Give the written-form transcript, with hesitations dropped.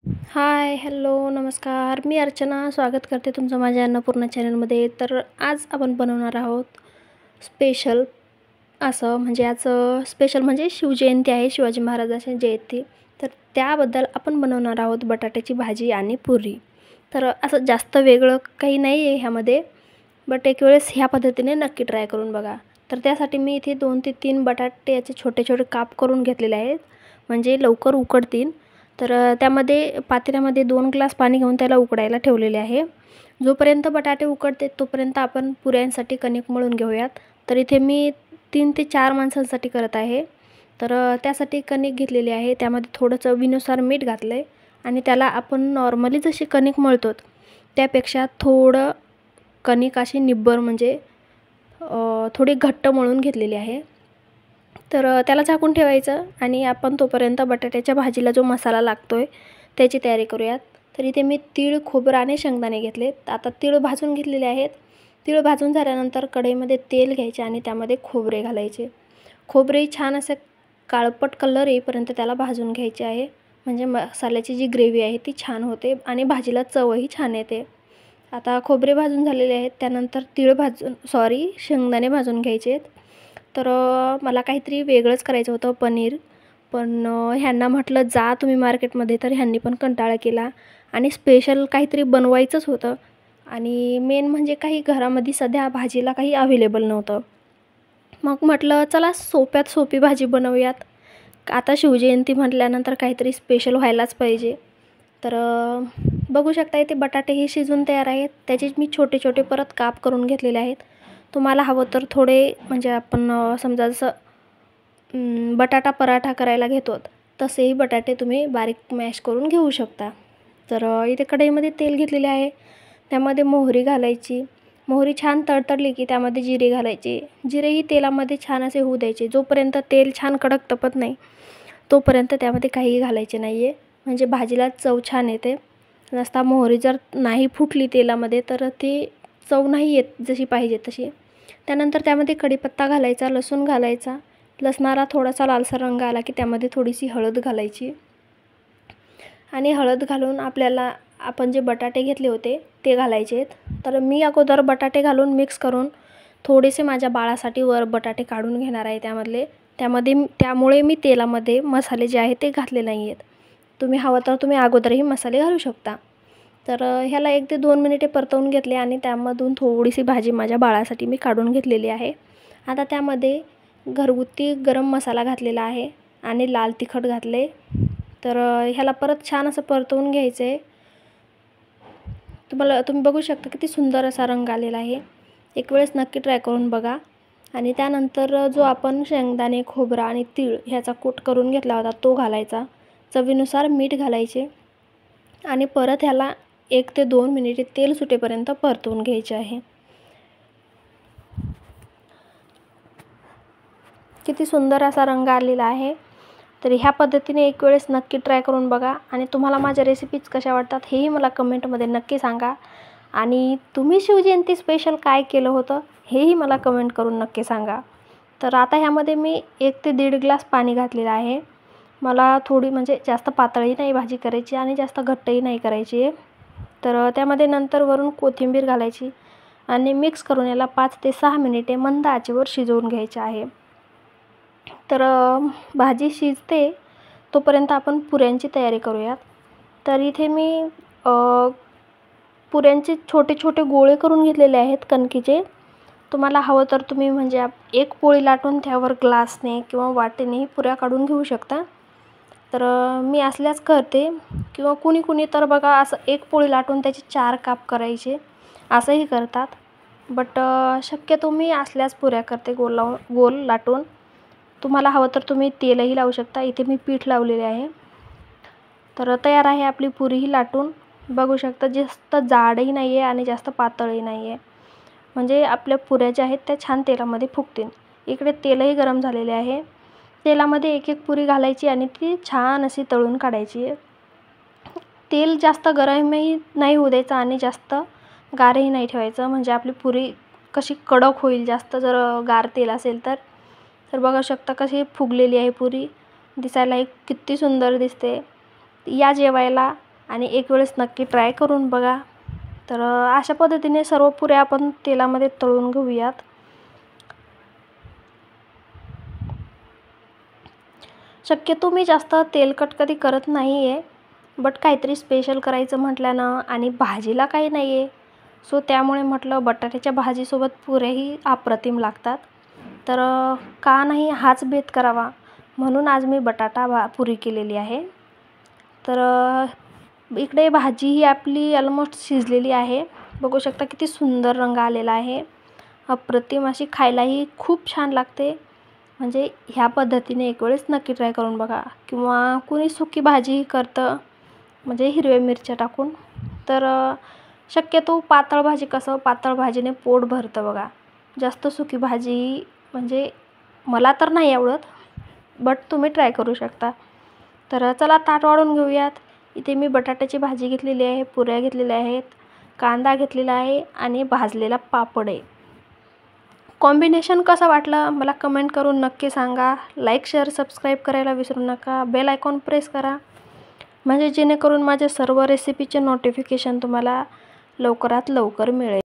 हाय, hello, नमस्कार. मी अर्चना स्वागत करते तुमचं माझ्या अन्नपूर्णा चॅनलमध्ये. तर आज आपण बनवणार आहोत स्पेशल म्हणजे आज स्पेशल म्हणजे शिवजयंती आहे, शिवाजी महाराजांची जयंती. तर त्याबद्दल आपण बनवणार आहोत बटाट्याची भाजी आणि पुरी. तर असं जास्त वेगळं काही नाही आहे ह्यामध्ये, बट एक वेळेस ह्या पद्धतीने नक्की ट्राय करून बघा. तर त्यासाठी मी इथे 2 ते 3 बटाटे याचे छोटे छोटे काप करून घेतलेले आहेत, म्हणजे लवकर उकडतील. तर त्यामध्ये पातेल्यामध्ये 2 ग्लास पाणी घेऊन त्याला उकडायला ठेवलेले आहे. जोपर्यंत बटाटे उकडते तोपर्यंत आपण पुऱ्यांसाठी कणिक मळून घेऊयात. तर इथे मी 3 ते 4 माणसांसाठी करत आहे. तर त्यासाठी कणिक घेतलेली आहे. त्यामध्ये थोडं चवीनुसार मीठ घातलं आहे आणि त्याला आपण नॉर्मली जशी कणिक मळतो त्यापेक्षा थोडं कणिक अशी निब्बर म्हणजे थोडी घट्ट मळून घेतलेली आहे. तर त्याला झाकून ठेवायचं आणि आपण तोपर्यंत बटाट्याच्या भाजीला जो मसाला लागतो आहे त्याची तयारी करूयात. तर इथे मी तीळ, खोबरं आणि शेंगदाणे घेतलेत. आता तीळ भाजून घेतलेले आहेत. तीळ भाजून झाल्यानंतर कढईमध्ये तेल घ्यायचे आणि त्यामध्ये खोबरे घालायचे. खोबरे छान असं काळपट कलर येईपर्यंत त्याला भाजून घ्यायचे आहे, म्हणजे मसाल्याची जी ग्रेव्ही आहे ती छान होते आणि भाजीला चवही छान येते. आता खोबरे भाजून झालेले आहेत. त्यानंतर शेंगदाणे भाजून घ्यायचे आहेत. तर मला काहीतरी वेगळंच करायचं होतं, पनीर. पण ह्यांना म्हटलं जा तुम्ही मार्केटमध्ये, तर ह्यांनी पण कंटाळा केला आणि स्पेशल काहीतरी बनवायचंच होतं आणि मेन म्हणजे काही घरामध्ये सध्या भाजीला काही अवेलेबल नव्हतं. मग म्हटलं चला सोप्यात सोपी भाजी बनवूयात. आता शिवजयंती म्हटल्यानंतर काहीतरी स्पेशल व्हायलाच पाहिजे. तर बघू शकता इथे बटाटे हे शिजून तयार आहेत. त्याचे मी छोटे छोटे परत काप करून घेतलेले आहेत. तुम्हाला हवं तर थोडे म्हणजे आपण समजा जसं बटाटा पराठा करायला घेतो तसेही बटाटे तुम्ही बारीक मॅश करून घेऊ शकता. तर इथे कढईमध्ये तेल घेतलेले आहे. त्यामध्ये मोहरी घालायची. मोहरी छान तडतडली की त्यामध्ये जिरे घालायचे. जिरेही तेलामध्ये छान असे होऊ द्यायचे. जोपर्यंत तेल छान कडक तपत नाही तोपर्यंत त्यामध्ये काहीही घालायचे नाही आहे, म्हणजे भाजीला चव छान येते. नसता मोहरी जर नाही फुटली तेलामध्ये तर ती चव नाही येत जशी पाहिजे तशी. त्यानंतर त्यामध्ये कढीपत्ता घालायचा, लसूण घालायचा. लसणाला थोडासा लालसर रंग आला की त्यामध्ये थोडीशी हळद घालायची आणि हळद घालून आपण जे बटाटे घेतले होते ते घालायचे आहेत. तर मी अगोदर बटाटे घालून मिक्स करून थोडेसे माझ्या बाळासाठी वर बटाटे काढून घेणार आहे त्यामुळे मी तेलामध्ये मसाले जे आहेत ते घातले नाही आहेत. तुम्ही हवं तर तुम्ही अगोदरही मसाले घालू शकता. तर ह्याला 1 ते 2 मिनिटे परतवून घेतले आणि त्यामधून थोडीशी भाजी माझ्या बाळासाठी मी काढून घेतलेली आहे. आता त्यामध्ये घरगुती गरम मसाला घातलेला आहे आणि लाल तिखट घातले. तर ह्याला परत छान असं परतवून घ्यायचं आहे. तुम्ही बघू शकता किती सुंदर असा रंग आलेला आहे. एक वेळेस नक्की ट्राय करून बघा. आणि त्यानंतर जो आपण शेंगदाणे, खोबरा आणि तीळ ह्याचा कूट करून घेतला होता तो घालायचा. चवीनुसार मीठ घालायचे आणि परत ह्याला 1 ते 2 मिनिटे तेल सुटेपर्यंत परतवून घ्यायचे आहे. किती सुंदर असा रंग आलेला आहे. तर ह्या पद्धतीने एक वेळेस नक्की ट्राय करून बघा आणि तुम्हाला माझ्या रेसिपीज कशा वाटतात हेही मला कमेंटमध्ये नक्की सांगा. आणि तुम्ही शिवजयंती स्पेशल काय केलं होतं हेही मला कमेंट करून नक्की सांगा. तर आता ह्यामध्ये मी 1 ते 1.5 ग्लास पाणी घातलेलं आहे. मला थोडी म्हणजे जास्त पातळही नाही भाजी करायची आणि जास्त घट्टही नाही करायची आहे. तर त्यामध्ये नंतर वरून कोथिंबीर घालायची आणि मिक्स करून याला 5 ते 6 मिनिटे मंद आचेवर शिजवून घ्यायचे आहे. तर भाजी शिजते तोपर्यंत आपण पुऱ्यांची तयारी करूयात. तर इथे मी पुऱ्यांचे छोटे छोटे गोळे करून घेतलेले आहेत कणकीचे. तुम्हाला हवं तर तुम्ही म्हणजे एक पोळी लाटून त्यावर ग्लासने किंवा वाटीने पुऱ्या काढून घेऊ शकता. तर मी असल्याच करते किंवा कुणी तर बघा असं एक पोळी लाटून त्याचे 4 काप करायचे असंही करतात. बट शक्यतो मी असल्याच पुऱ्या करते गोल लाटून. तुम्हाला हवं तर तुम्ही तेलही लावू शकता. इथे मी पीठ लावलेले आहे. तर तयार आहे आपली पुरीही लाटून. बघू शकता जास्त जाडही नाही आहे आणि जास्त पातळही नाही आहे, म्हणजे आपल्या पुऱ्या ज्या आहेत त्या छान तेलामध्ये फुगतील. इकडे तेलही गरम झालेले आहे. तेलामध्ये एक एक पुरी घालायची आणि ती छान अशी तळून काढायची आहे. तेल जास्त गरमही नाही होऊ द्यायचं आणि जास्त गारही नाही ठेवायचं, म्हणजे आपली पुरी कशी कडक होईल जास्त जर गार तेल असेल तर. तर बघू शकता कशी फुगलेली आहे पुरी. दिसायलाही किती सुंदर दिसते. या जेवायला आणि एक वेळेस नक्की ट्राय करून बघा. तर अशा पद्धतीने सर्व पुऱ्या आपण तेलामध्ये तळून घेऊयात. शक्यतो मी जास्त तेलकट कधी करत नाही आहे, बट काहीतरी स्पेशल करायचं म्हटल्यानं आणि भाजीला काही नाही आहे, सो त्यामुळे म्हटलं बटाट्याच्या भाजीसोबत पुऱ्याही अप्रतिम लागतात. तर का नाही हाच बेत करावा म्हणून आज मी बटाटा पुरी केलेली आहे. तर इकडे भाजी ही आपली ऑलमोस्ट शिजलेली आहे. बघू शकता किती सुंदर रंग आलेला आहे. अप्रतिम अशी खायलाही खूप छान लागते. म्हणजे ह्या पद्धतीने एक वेळेस नक्की ट्राय करून बघा. किंवा कुणी सुकी भाजीही करतं, म्हणजे हिरव्या मिरच्या टाकून. तर शक्यतो पातळ भाजी कसं पातळ भाजीने पोट भरतं बघा. जास्त सुकी भाजी म्हणजे मला तर नाही आवडत, बट तुम्ही ट्राय करू शकता. तर चला ताट वाढून घेऊयात. इथे मी बटाट्याची भाजी घेतलेली आहे, पुऱ्या घेतलेल्या आहेत, कांदा घेतलेला आहे आणि भाजलेला पापड आहे. कॉम्बिनेशन कसं वाटलं मला कमेंट करून नक्की सांगा. लाईक शेअर सबस्क्राईब करायला विसरू नका. बेल आयकॉन प्रेस करा, म्हणजे जेणेकरून माझ्या सर्व रेसिपीचे नोटिफिकेशन तुम्हाला लवकरात लवकर मिळेल.